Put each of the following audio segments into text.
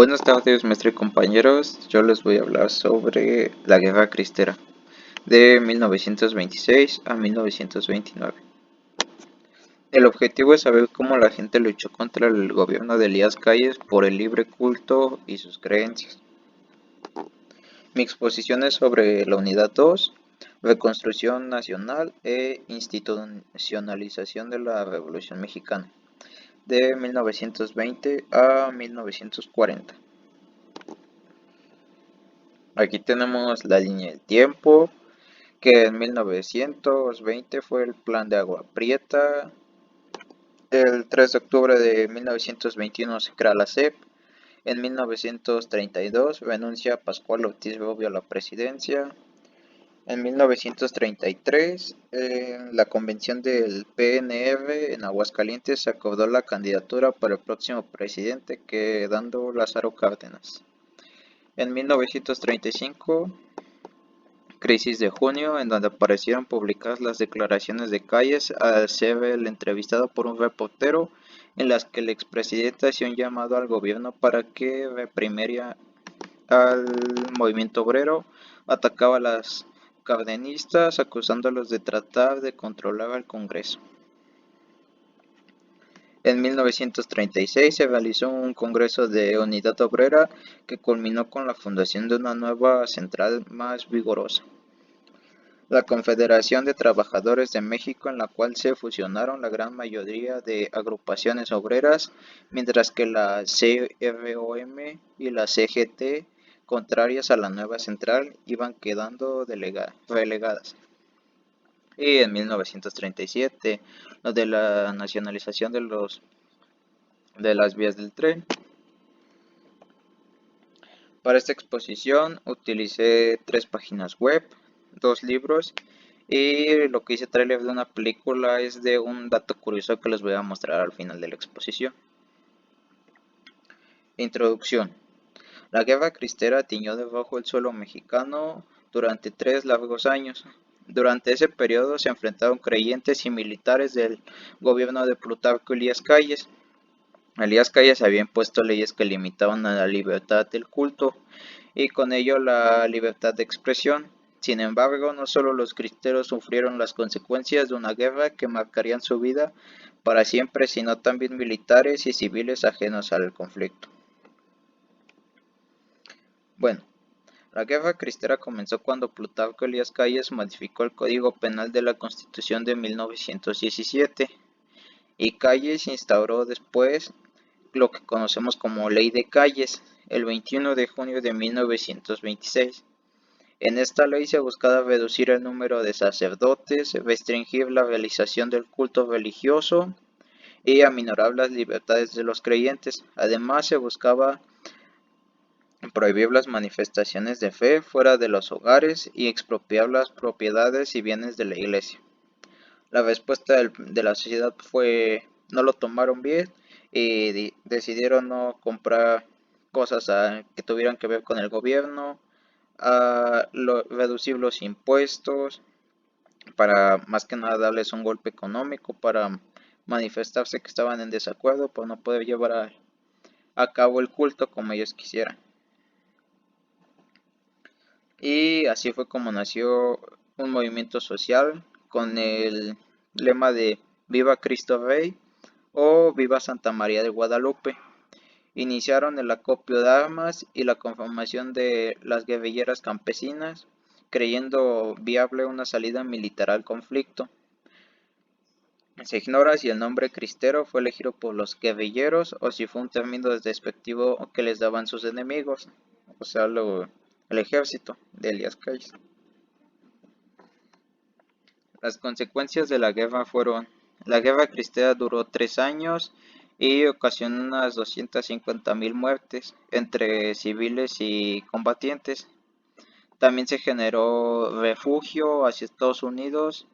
Buenas tardes, maestro y compañeros. Yo les voy a hablar sobre la Guerra Cristera de 1926 a 1929. El objetivo es saber cómo la gente luchó contra el gobierno de Elías Calles por el libre culto y sus creencias. Mi exposición es sobre la unidad 2, reconstrucción nacional e institucionalización de la Revolución Mexicana, de 1920 a 1940. Aquí tenemos la línea del tiempo, que en 1920 fue el Plan de Agua Prieta. El 3 de octubre de 1921 se crea la CEP. En 1932 renuncia Pascual Ortiz Rubio a la presidencia. En 1933, en la convención del PNR en Aguascalientes se acordó la candidatura para el próximo presidente, quedando Lázaro Cárdenas. En 1935, crisis de junio, en donde aparecieron publicadas las declaraciones de Calles al ser el entrevistado por un reportero, en las que el expresidente hacía un llamado al gobierno para que reprimiera al movimiento obrero, atacaba a las cardenistas, acusándolos de tratar de controlar al Congreso. En 1936 se realizó un congreso de unidad obrera que culminó con la fundación de una nueva central más vigorosa, la Confederación de Trabajadores de México, en la cual se fusionaron la gran mayoría de agrupaciones obreras, mientras que la CROM y la CGT, contrarias a la nueva central, iban quedando relegadas. Y en 1937, lo de la nacionalización de las vías del tren. Para esta exposición utilicé 3 páginas web, 2 libros, y lo que hice trailer de una película es de un dato curioso que les voy a mostrar al final de la exposición. Introducción. La guerra cristera tiñó de rojo el suelo mexicano durante 3 largos años. Durante ese periodo se enfrentaron creyentes y militares del gobierno de Plutarco Elías Calles. Elías Calles había impuesto leyes que limitaban a la libertad del culto y con ello la libertad de expresión. Sin embargo, no solo los cristeros sufrieron las consecuencias de una guerra que marcarían su vida para siempre, sino también militares y civiles ajenos al conflicto. Bueno, la guerra cristera comenzó cuando Plutarco Elías Calles modificó el Código Penal de la Constitución de 1917 y Calles instauró después lo que conocemos como Ley de Calles, el 21 de junio de 1926. En esta ley se buscaba reducir el número de sacerdotes, restringir la realización del culto religioso y aminorar las libertades de los creyentes. Además, se buscaba prohibir las manifestaciones de fe fuera de los hogares y expropiar las propiedades y bienes de la iglesia. La respuesta de la sociedad no lo tomaron bien y decidieron no comprar cosas que tuvieran que ver con el gobierno, reducir los impuestos para más que nada darles un golpe económico para manifestarse que estaban en desacuerdo por no poder llevar a cabo el culto como ellos quisieran. Y así fue como nació un movimiento social con el lema de Viva Cristo Rey o Viva Santa María de Guadalupe. Iniciaron el acopio de armas y la conformación de las guerrilleras campesinas, creyendo viable una salida militar al conflicto. Se ignora si el nombre cristero fue elegido por los guerrilleros o si fue un término despectivo que les daban sus enemigos, o sea, el ejército de Elías Calles. Las consecuencias de la guerra fueron: la guerra cristera duró 3 años y ocasionó unas 250,000 muertes entre civiles y combatientes. También se generó refugio hacia Estados Unidos.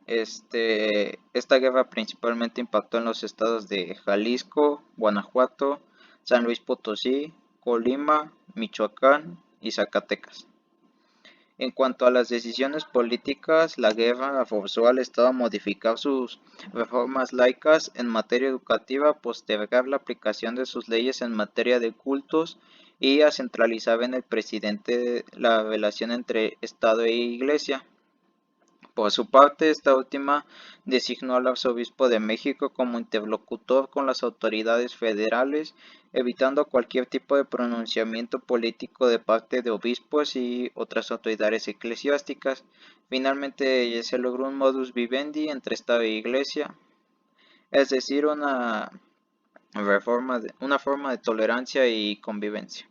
Esta guerra principalmente impactó en los estados de Jalisco, Guanajuato, San Luis Potosí, Colima, Michoacán y Zacatecas. En cuanto a las decisiones políticas, la guerra forzó al Estado a modificar sus reformas laicas en materia educativa, a postergar la aplicación de sus leyes en materia de cultos y a centralizar en el presidente la relación entre Estado e Iglesia. Por su parte, esta última designó al arzobispo de México como interlocutor con las autoridades federales, evitando cualquier tipo de pronunciamiento político de parte de obispos y otras autoridades eclesiásticas. Finalmente se logró un modus vivendi entre Estado e Iglesia, es decir, una forma de tolerancia y convivencia.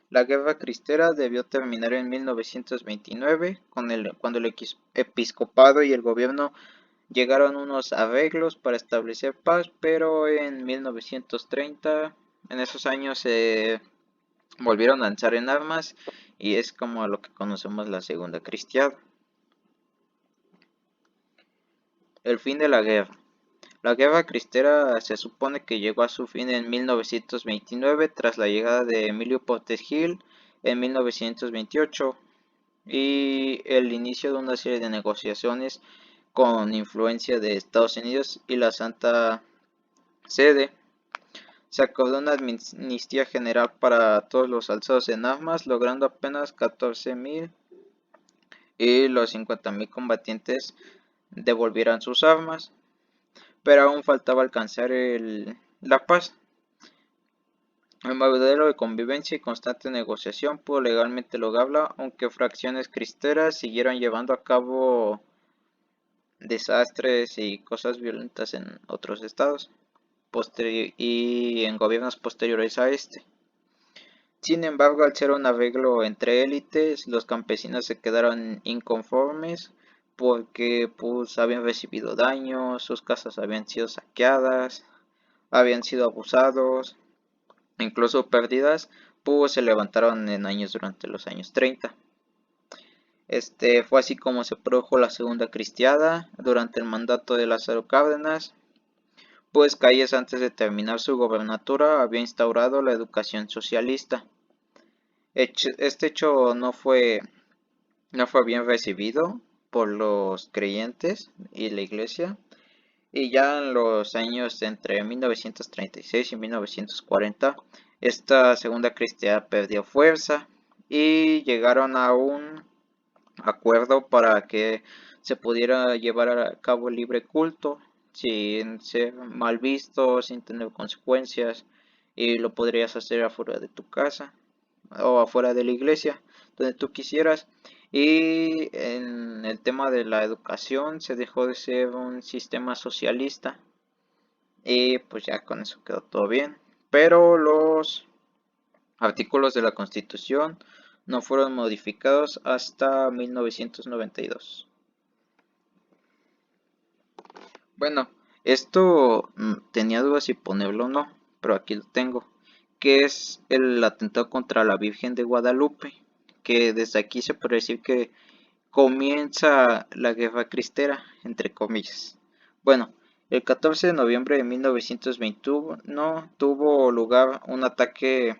La Guerra Cristera debió terminar en 1929, cuando el episcopado y el gobierno llegaron a unos arreglos para establecer paz, pero en 1930, en esos años se volvieron a lanzar en armas y es como a lo que conocemos la Segunda Cristiada. El fin de la guerra. La Guerra Cristera se supone que llegó a su fin en 1929 tras la llegada de Emilio Portes Gil en 1928 y el inicio de una serie de negociaciones con influencia de Estados Unidos y la Santa Sede. Se acordó una amnistía general para todos los alzados en armas, logrando apenas 14.000 y los 50.000 combatientes devolvieran sus armas, pero aún faltaba alcanzar la paz. El modelo de convivencia y constante negociación pudo legalmente lograrla, aunque fracciones cristeras siguieron llevando a cabo desastres y cosas violentas en otros estados y en gobiernos posteriores a este. Sin embargo, al ser un arreglo entre élites, los campesinos se quedaron inconformes porque pues habían recibido daños, sus casas habían sido saqueadas, habían sido abusados, incluso perdidas, pues se levantaron en años durante los años 30. Fue así como se produjo la Segunda Cristiada durante el mandato de Lázaro Cárdenas, pues Calles antes de terminar su gobernatura había instaurado la educación socialista. Este hecho no fue bien recibido por los creyentes y la iglesia, y ya en los años entre 1936 y 1940 esta segunda cristiandad perdió fuerza y llegaron a un acuerdo para que se pudiera llevar a cabo el libre culto sin ser mal visto, sin tener consecuencias, y lo podrías hacer afuera de tu casa o afuera de la iglesia, donde tú quisieras. Y en el tema de la educación se dejó de ser un sistema socialista y pues ya con eso quedó todo bien. Pero los artículos de la Constitución no fueron modificados hasta 1992. Bueno, esto tenía dudas si ponerlo o no, pero aquí lo tengo, que es el atentado contra la Virgen de Guadalupe, que desde aquí se puede decir que comienza la Guerra Cristera, entre comillas. Bueno, el 14 de noviembre de 1921 tuvo lugar un ataque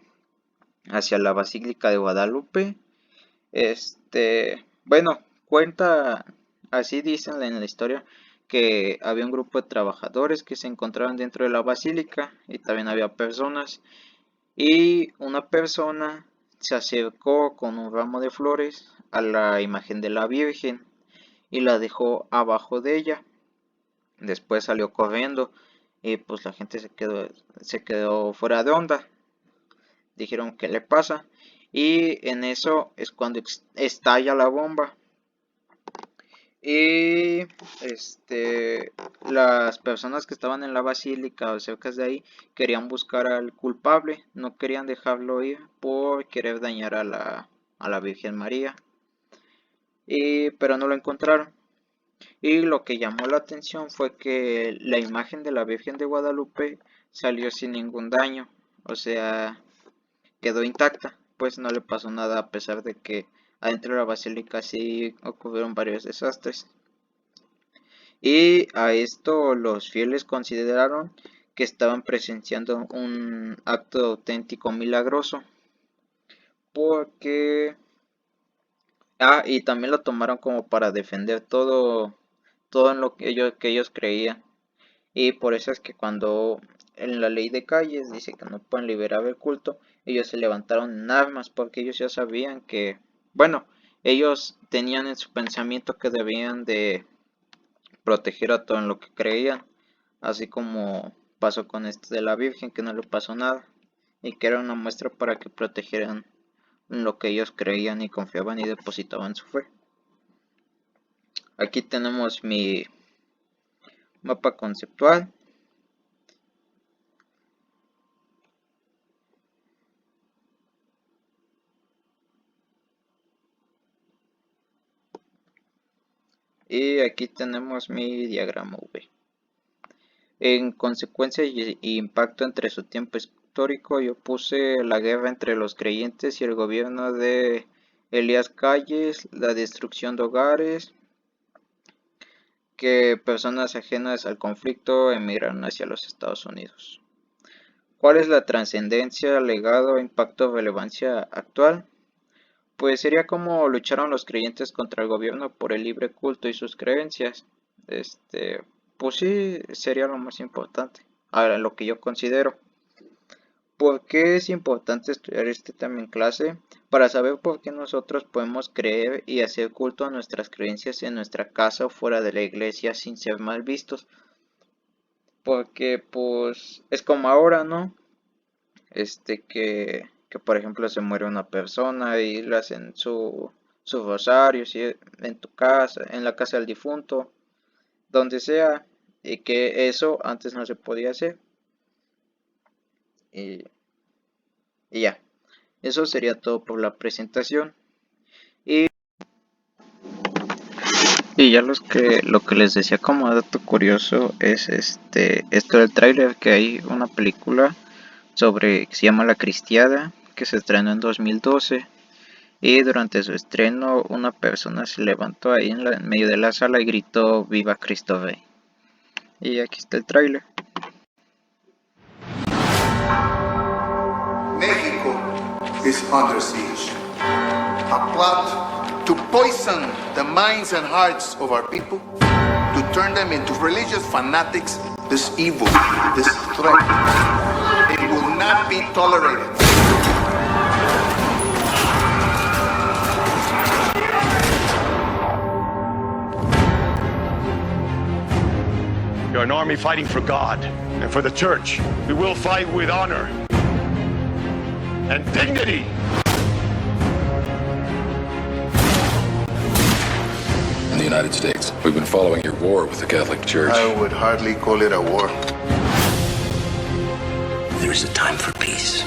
hacia la Basílica de Guadalupe. Bueno, cuenta, así dicen en la historia, que había un grupo de trabajadores que se encontraban dentro de la basílica y también había personas, y una persona se acercó con un ramo de flores a la imagen de la Virgen y la dejó abajo de ella. Después salió corriendo y pues la gente se quedó fuera de onda. Dijeron, ¿qué le pasa? Y en eso es cuando estalla la bomba. Y las personas que estaban en la basílica o cerca de ahí querían buscar al culpable, no querían dejarlo ir por querer dañar a la Virgen María. Pero no lo encontraron. Y lo que llamó la atención fue que la imagen de la Virgen de Guadalupe salió sin ningún daño, o sea, quedó intacta, pues no le pasó nada a pesar de que adentro de la basílica sí ocurrieron varios desastres. Y a esto los fieles consideraron que estaban presenciando un acto auténtico milagroso, porque Y también lo tomaron como para defender todo en lo que ellos creían. Y por eso es que cuando en la ley de calles dice que no pueden liberar el culto, ellos se levantaron en armas porque ellos ya sabían que, bueno, ellos tenían en su pensamiento que debían de proteger a todo en lo que creían, así como pasó con esto de la Virgen, que no le pasó nada, y que era una muestra para que protegieran lo que ellos creían y confiaban y depositaban su fe. Aquí tenemos mi mapa conceptual. Y aquí tenemos mi diagrama V. En consecuencia y impacto entre su tiempo histórico, yo puse la guerra entre los creyentes y el gobierno de Elías Calles, la destrucción de hogares, que personas ajenas al conflicto emigraron hacia los Estados Unidos. ¿Cuál es la trascendencia, legado, impacto, relevancia actual? Pues sería como lucharon los creyentes contra el gobierno por el libre culto y sus creencias. Pues sí, sería lo más importante. Ahora, lo que yo considero. ¿Por qué es importante estudiar este tema en clase? Para saber por qué nosotros podemos creer y hacer culto a nuestras creencias en nuestra casa o fuera de la iglesia sin ser mal vistos. Porque pues es como ahora, ¿no? Que por ejemplo se muere una persona y le hacen su rosario, ¿sí? En tu casa, en la casa del difunto, donde sea, y que eso antes no se podía hacer. Y, y ya, eso sería todo por la presentación. Y, y ya lo que les decía como dato curioso es esto del tráiler, que hay una película que se llama La Cristiada, que se estrenó en 2012. Y durante su estreno, una persona se levantó ahí en medio de la sala y gritó "Viva Cristo Rey". Y aquí está el tráiler. Mexico is under siege. A plot to poison the minds and hearts of our people, to turn them into religious fanatics. This evil, this threat, it will not be tolerated. You're an army fighting for God and for the church. We will fight with honor and dignity. In the United States, we've been following your war with the Catholic Church. I would hardly call it a war. There is a time for peace,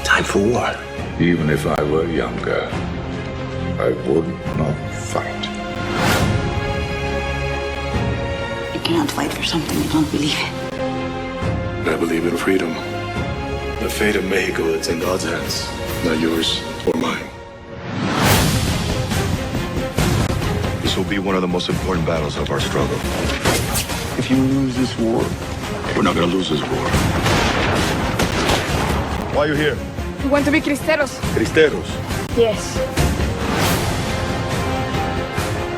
time for war. Even if I were younger, I would not fight. You cannot fight for something you don't believe in. I believe in freedom. The fate of Mexico is in God's hands, not yours or mine. This will be one of the most important battles of our struggle. If you lose this war, We're not gonna lose this war. why are you here? We want to be Cristeros. Cristeros. Yes.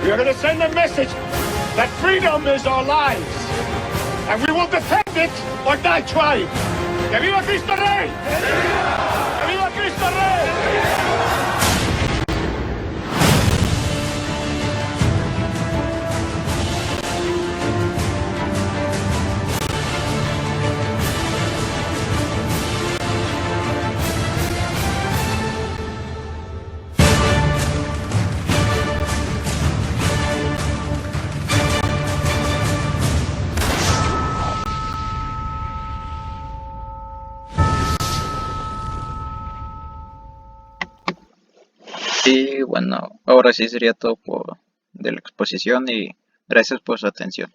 We are going to send a message that freedom is our lives. And we will defend it or die trying. ¡Que viva Cristo Rey! ¡Que viva Cristo Rey! Y bueno, ahora sí sería todo de la exposición y gracias por su atención.